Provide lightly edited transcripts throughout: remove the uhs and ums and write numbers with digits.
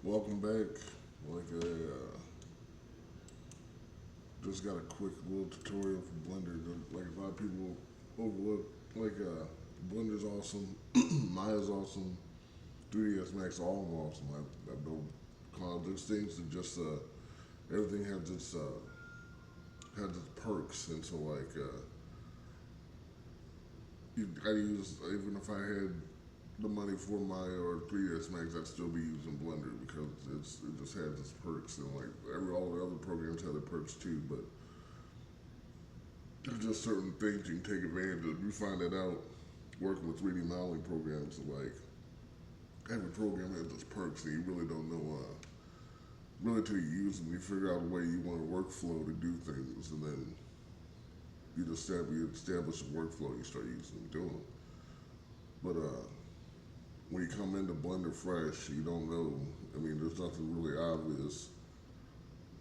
Welcome back. Like just got a quick little tutorial for Blender. Like a lot of people overlook, like Blender's awesome, Maya's awesome, 3ds Max, all of them awesome. I don't call those things that just everything has its perks, and so I use even if I had the money for Maya or 3ds Max, I'd still be using Blender because it just has its perks, and like all the other programs have their perks too. But there's just certain things you can take advantage of. You find that out working with 3D modeling programs. So like every program has its perks, and you really don't know really till you use them. You figure out a way you want a workflow to do things, and then you establish a workflow. You start using them, doing them. But when you come into Blender fresh, you don't know. I mean, there's nothing really obvious.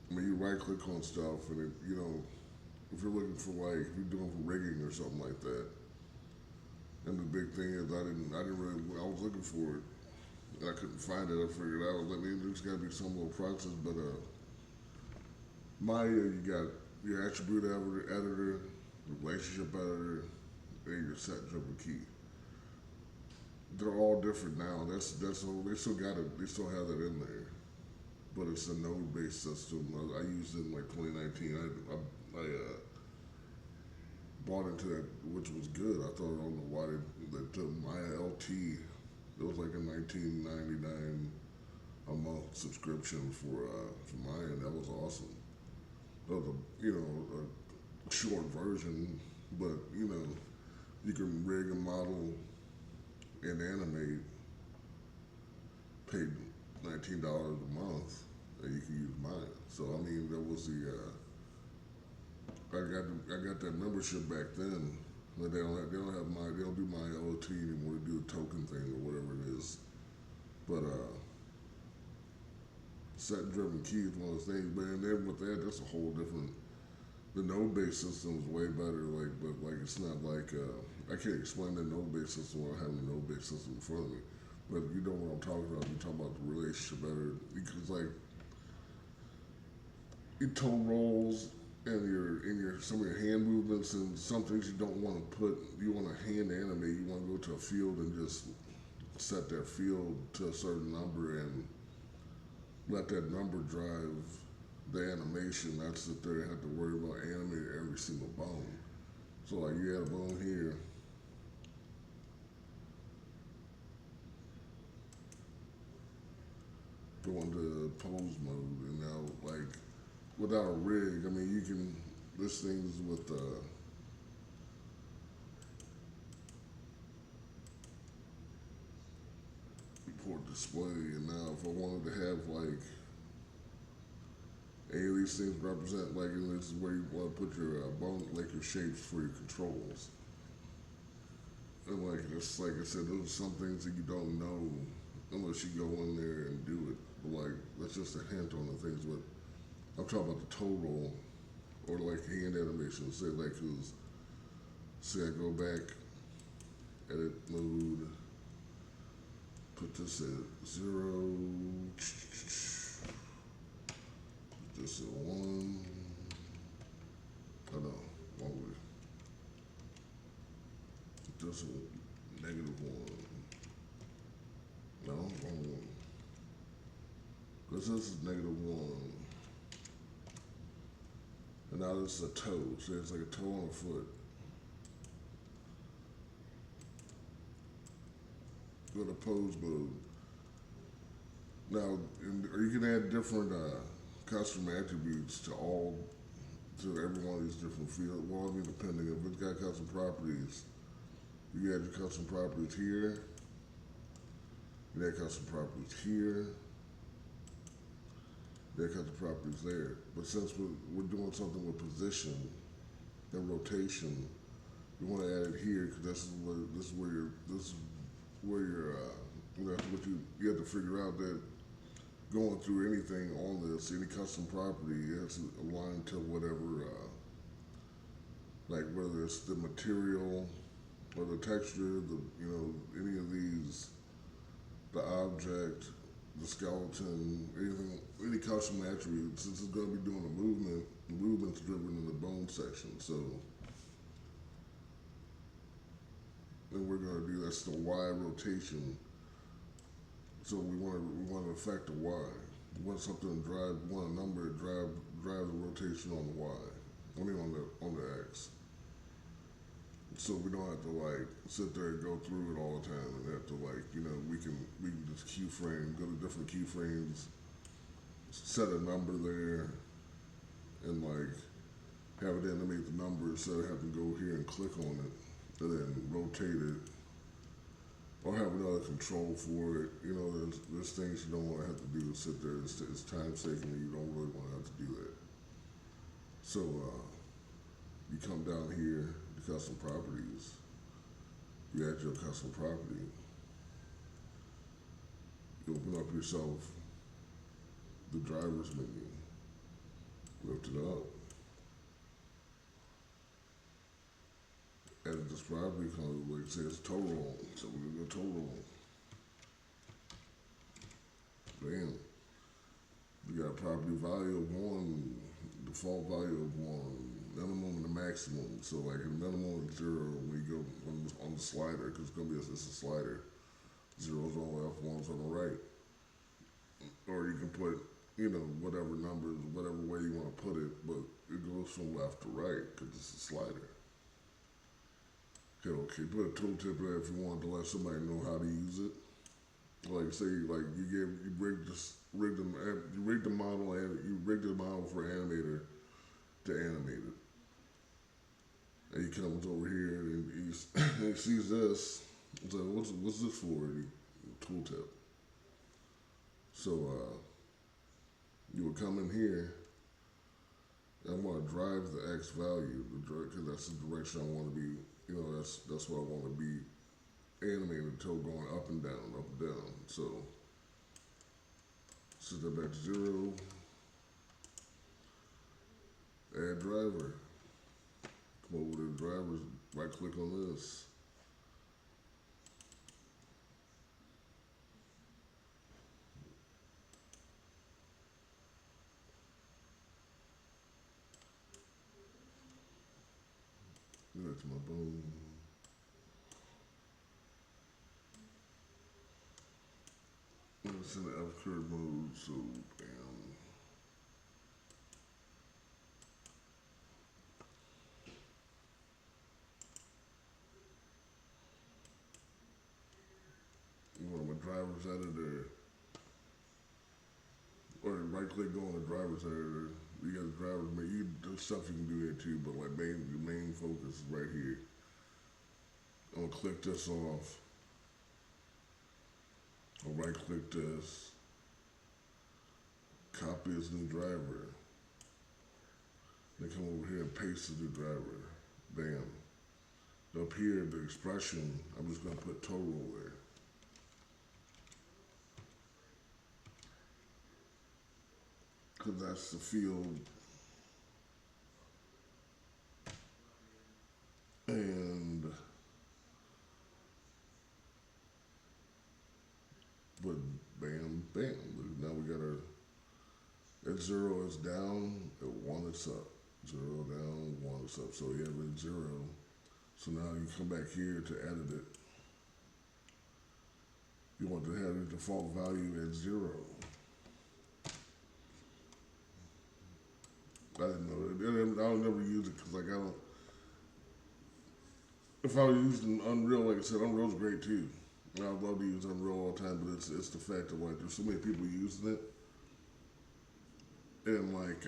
I mean, you right click on stuff, and if you're looking for if you're doing for rigging or something like that. And the big thing is, I was looking for it, and I couldn't find it. I figured out, I mean, there's got to be some little process, but Maya, you got your attribute editor, relationship editor, and your set driven key. They're all different now. That's all. They still have that in there, but it's a node based system. I used it in like 2019. I bought into that, which was good. I thought, I don't know why they took Maya LT. It was like a 19.99 a month subscription for Maya, and that was awesome. That was a short version, but you can rig a model and animate. Paid $19 a month, and you can use Maya. So I mean, that was I got that membership back then. But they don't do my OT anymore to do a token thing or whatever it is. But set driven key is one of those things. But then with that, that's a whole different. The node based system is way better. But it's not like I can't explain the node based system without having the node based system in front of me. But you know what I'm talking about. You're talking about the relationship better because your toe rolls and your some of your hand movements and some things you don't want to put. You want to hand animate. You want to go to a field and just set that field to a certain number and let that number drive the animation. Not sit there and have to worry about animating every single bone. So like you had a bone here. Go into pose mode and now without a rig, I mean you can this thing's with report display, and now if I wanted to have any of these things represent and this is where you want to put your bone your shapes for your controls. And it's like I said, those are some things that you don't know unless you go in there and do it. But that's just a hint on the things. But I'm talking about the toe roll or hand animation. Say I go back, edit mode, put this at 0, put this at 1. Oh no, wrong way. Put this at -1. No, wrong one. Because this is -1. And now this is a toe. So it's like a toe on a foot. Go to pose mode. Now, or you can add different custom attributes to every one of these different fields. Well, I mean, depending if it's got custom properties, you add your custom properties here. You add custom properties here. You add custom properties there. But since we're doing something with position and rotation, you want to add it here because this is where that's what you have to figure out that going through anything on this, any custom property, it has to align to whatever, whether it's the material or the texture, any of these, the object, the skeleton, anything, any custom attribute. Since it's going to be doing a movement, the movement's driven in the bone section. So, and we're going to do that's the Y rotation. So we want to affect the Y. We want something to drive, we want a number to drive the rotation on the Y. I mean on the X. So we don't have to like sit there and go through it all the time and have to like, we can just keyframe, go to different keyframes, set a number there, and like have it animate the number instead of having to go here and click on it and then rotate it or have another control for it. There's things you don't want to have to do to sit there. It's time taking and you don't really want to have to do that. So you come down here to custom properties, you add your custom property, you open up yourself the driver's menu, lift it up, add this property called, like it says total, so we're gonna go total. Bam. We got property value of 1, default value of 1, minimum and the maximum. So like a minimum is 0 when you go on the slider, because it's a slider. 0's on the left, 1's on the right. Or you can put, whatever numbers, whatever way you want to put it, but it goes from left to right because it's a slider. Okay, put a tooltip there if you want to let somebody know how to use it. Like say, like you rigged the model and you rigged the model for animator to animate it. And he comes over here and he sees this. He's like, what's this for? Tooltip. So you would come in here and I want to drive the X value, because that's the direction I want to be. That's what I want to be animated until going up and down, up and down. So set that back to 0. Add driver. Come over to the drivers, right click on this. That's my bone. It's in the F curve mode, so bam. You want my driver's editor, or right click go on the driver's editor. You got the driver's, there's stuff you can do here too, but like the main focus is right here. I'm gonna click this off. I'll right click this, copy this new driver, then come over here and paste the new driver. Bam. Up here, the expression, I'm just gonna put total there. Because that's the field. And but bam, bam. Now we got at 0 is down, at 1 is up. 0 down, 1 is up. So you have it at 0. So now you come back here to edit it. You want to have the default value at 0. I didn't know that. I'll never use it because like I don't. If I was using Unreal, like I said, Unreal's great too. And I love to use Unreal all the time, but it's the fact that like there's so many people using it, and like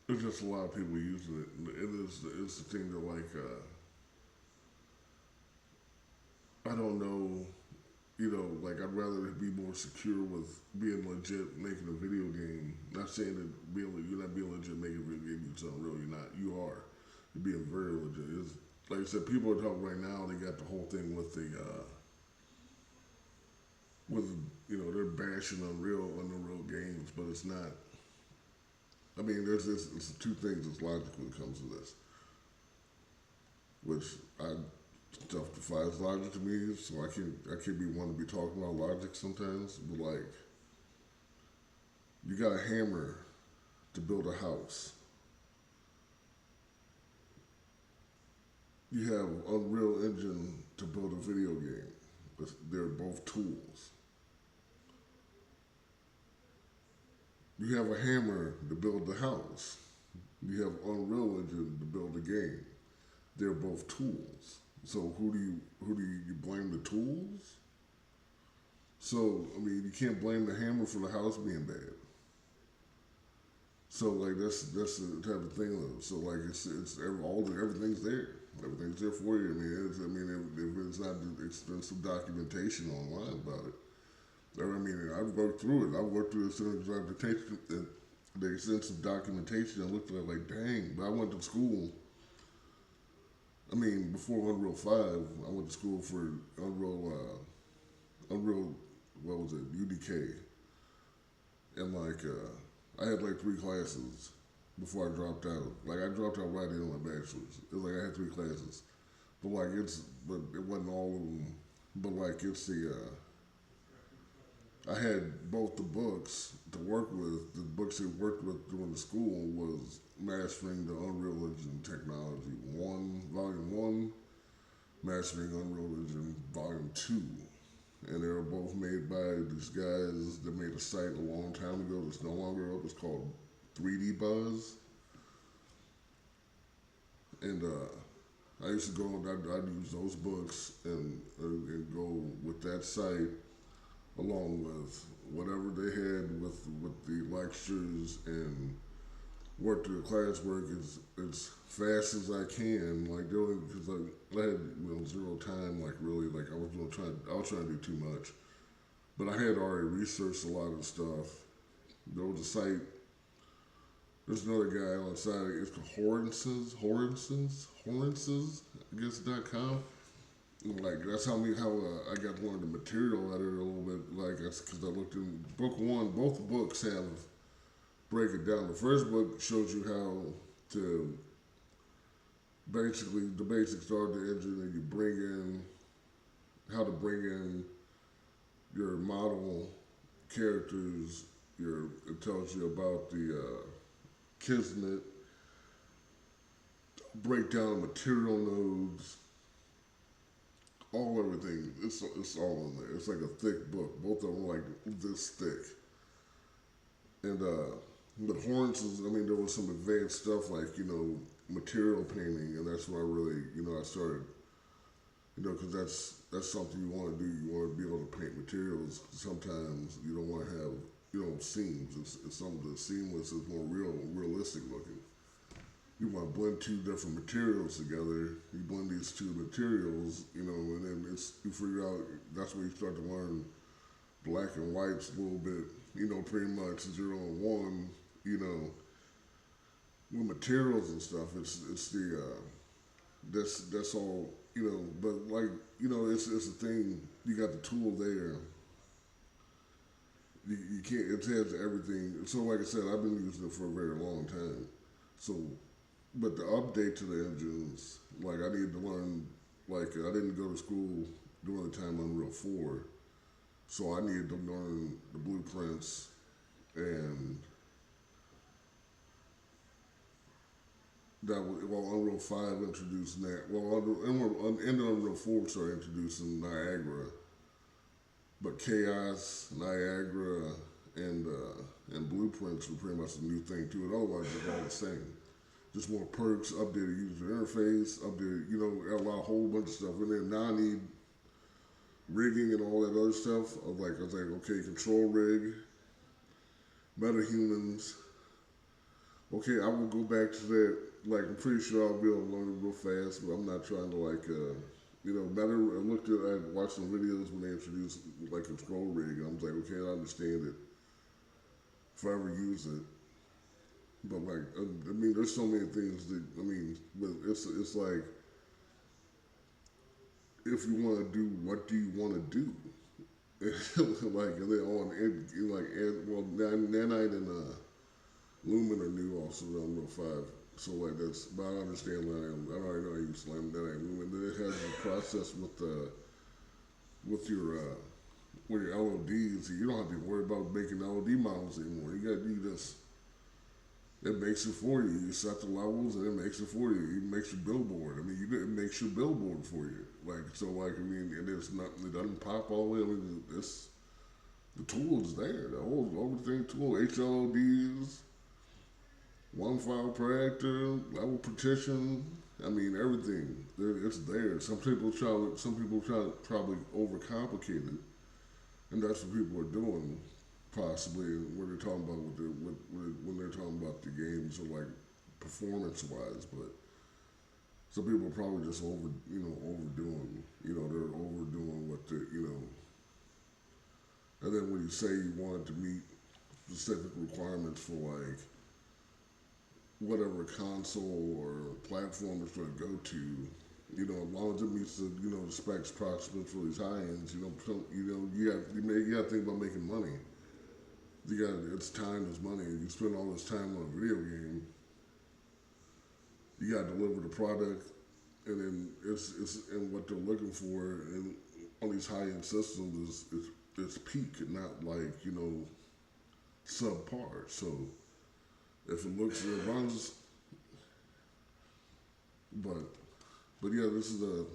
there's just a lot of people using it. And it's the thing that like I don't know. Like I'd rather be more secure with being legit making a video game. Not saying that you're not being legit making a video game, you're Unreal. You're not. You are. You're being very legit. It's, like I said, people are talking right now. They got the whole thing with they're bashing Unreal games, but it's not. I mean, it's two things that's logical when it comes to this, which I stuff defies logic to me. So I can't be one to be talking about logic sometimes. But like, you got a hammer to build a house. You have Unreal Engine to build a video game. They're both tools. You have a hammer to build the house. You have Unreal Engine to build the game. They're both tools. So who do you blame the tools? So I mean, you can't blame the hammer for the house being bad. So like that's the type of thing though. So like everything's there. Everything's there for you. If it's not extensive documentation online about it. I've worked through it. I've worked through the extensive documentation. I looked at it like, dang. But I went to school. Before Unreal 5, I went to school for Unreal, what was it, UDK. And I had like 3 classes before I dropped out. Like I dropped out right in on my bachelor's. It was like I had 3 classes. But it wasn't all of them. But like it's I had both the books to work with. The books I worked with during the school was Mastering the Unreal Engine Technology 1, Volume 1, Mastering Unreal Engine Volume 2. And they were both made by these guys that made a site a long time ago that's no longer up. It's called 3D Buzz. And I used to go and I'd use those books and go with that site along with whatever they had with the lectures and work through the classwork as fast as I can. Like because I had zero time. Like really, like I was trying to do too much. But I had already researched a lot of stuff. There was a site. There's another guy on the side. It's called Horances, I guess .com. Like that's how I got to learn the material out of it a little bit. Like that's because I looked in book 1. Both books have break it down. The first book shows you how to basically the basics are the engine, and you bring in how to bring in your model characters. It tells you about the Kismet, break down material nodes, everything. It's all in there. It's like a thick book. Both of them like this thick. And but Horns there was some advanced stuff like material painting, and that's where I really I started. Because that's something you want to do. You want to be able to paint materials. Sometimes you don't want to have seams. It's some of the seamless is more realistic looking. You want to blend 2 different materials together. You blend these 2 materials, and then you figure out that's where you start to learn black and whites a little bit. Pretty much 0 and 1. With materials and stuff. It's the that's all. But like it's a thing. You got the tool there. You can't. It has everything. So like I said, I've been using it for a very long time. So, but the update to the engines, like I needed to learn. Like I didn't go to school during the time Unreal 4, so I needed to learn the blueprints and that. Unreal 5 introduced that. In Unreal 4 started introducing Niagara. But Chaos, Niagara, and Blueprints were pretty much a new thing too. And otherwise, they're all the same. Just more perks, updated user interface, updated, a whole bunch of stuff. And then now I need rigging and all that other stuff. I was like, okay, control rig, metahumans. Okay, I will go back to that. Like, I'm pretty sure I'll be able to learn it real fast, but I'm not trying to I watched some videos when they introduced like control rig, and I was like, okay, I understand it. If I ever use it, but like, there's so many things that but it's like, if you want to do, what do you want to do? Like, and then Nanite and Lumen are new also on Unreal 5. So like but I understand that I already know I use Nanite and Lumen. Then it has the process with your with your LODs. You don't have to worry about making LOD models anymore. You just it makes it for you. You set the levels and it makes it for you. It makes your billboard. I mean, it makes your billboard for you. Like so, like I mean, and it's not it doesn't pop all the way. I mean, it's the tool is there. The whole everything tool, HLODs, one file per actor, level partition. I mean, everything. It's there. Some people try to probably overcomplicate it, and that's what people are doing, possibly when they're talking about when they're talking about the games or like performance wise. But some people are probably just overdoing. They're overdoing what they and then when you say you want it to meet specific requirements for like whatever console or platform it's going to go to, as long as it meets the specs proximate for these high ends, you got to think about making money. It's time is money. You spend all this time on a video game, you got to deliver the product, and then it's and what they're looking for and on these high end systems is peak, not like subpar. So if it runs, but yeah, this is the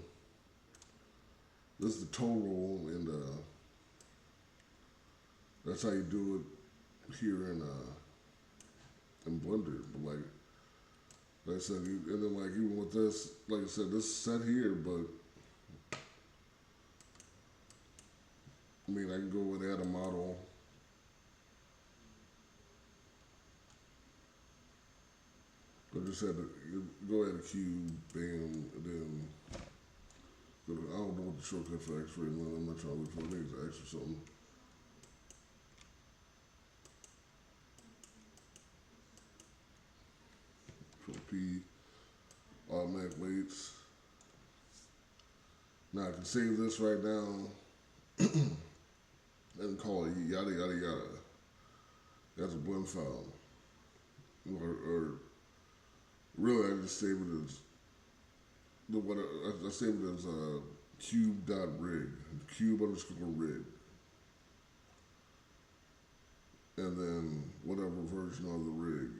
toe roll, and that's how you do it here in Blender. But like I said, and then like even with this, like I said, this is set here, but I mean I can go and add a model. I just had to go add a cube, bam, and then I don't know what the shortcut for X-ray is. I'm not trying to look for it. I think it's X or something. Control P, automatic weights. Now I can save this right now and call it yada yada yada. That's a blend file. Or really, I just save it as I save it as cube.rig, cube_rig, and then whatever version of the rig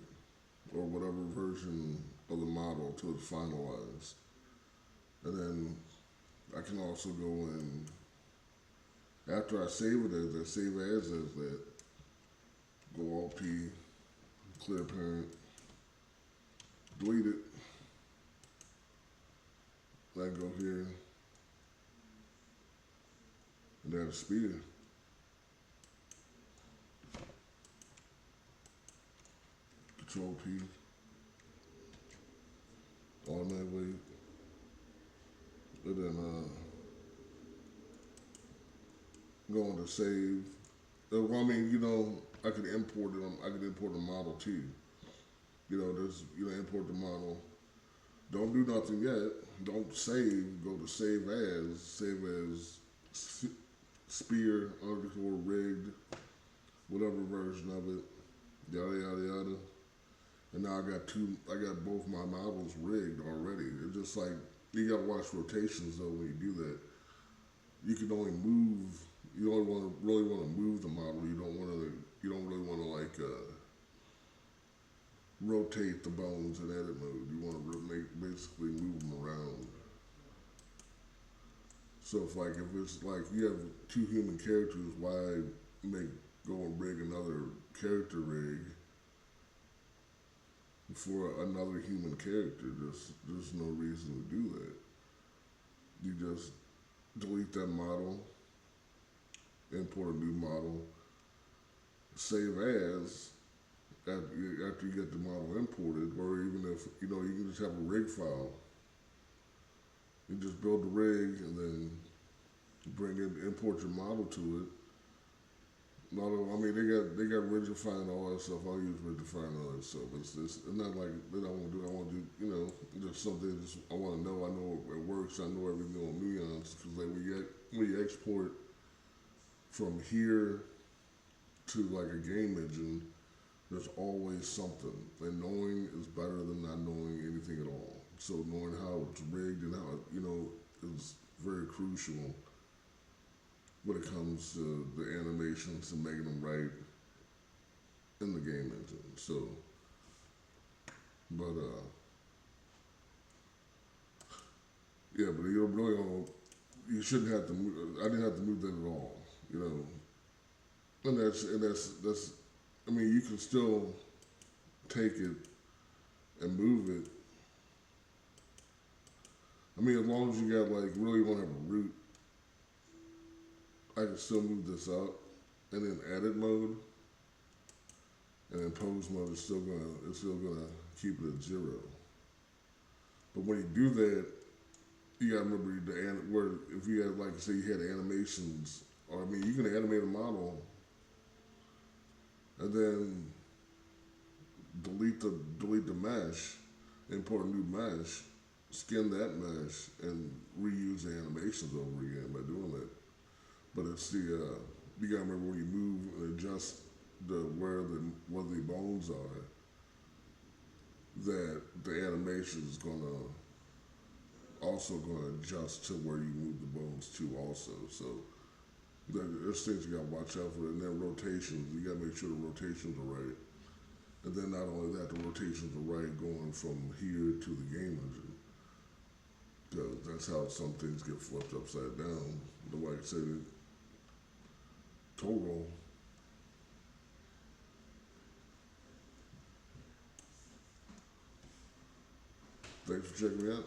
or whatever version of the model till it's finalized, and then I can also go in after I save it as that, save as that, go Alt P, clear parent, delete it. I go here and add a speeder. Control P, automatically, and then go into save. Well, I mean, I could import it. I could import a model too. Import the model. Don't do nothing yet. Don't save. Go to save as spear underscore rigged, whatever version of it. Yada yada yada. And now I got both my models rigged already. It's just like you gotta watch rotations though when you do that. You can only move. You only really want to move the model. You don't really want to like rotate the bones in edit mode. You want to basically move them around. So if it's like you have two human characters, why go and rig another character rig for another human character? There's no reason to do that. You just delete that model, import a new model, save as after you get the model imported, or even if you can just have a rig file. You just build the rig and then import your model to it. They got Ridgify and all that stuff. I'll use Ridgify and all that stuff. It's not like that I want to do. I want to do, just something I want to know. I know it works. I know everything on Nuance because like when you export from here to like a game engine, there's always something. And knowing is better than not knowing anything at all. So knowing how it's rigged and how it, is very crucial when it comes to the animations and making them right in the game engine. So, but yeah, but you really don't. You shouldn't have to. I didn't have to move that at all. You know, and that's. I mean, you can still take it and move it. I mean, as long as you got like really want to have a root, I can still move this up, and then edit mode, and then pose mode is still gonna keep it at 0. But when you do that, you gotta remember where if you had like say you had animations, or I mean, you can animate a model and then delete the mesh, import a new mesh, skin that mesh, and reuse the animations over again by doing it. But it's the you gotta remember when you move and adjust where the bones are, that the animation is gonna adjust to where you move the bones to also. So there's things you gotta watch out for, and then rotations. You gotta make sure the rotations are right. And then not only that, the rotations are right going from here to the game engine. Because that's how some things get flipped upside down. But like I said, total. Thanks for checking me out.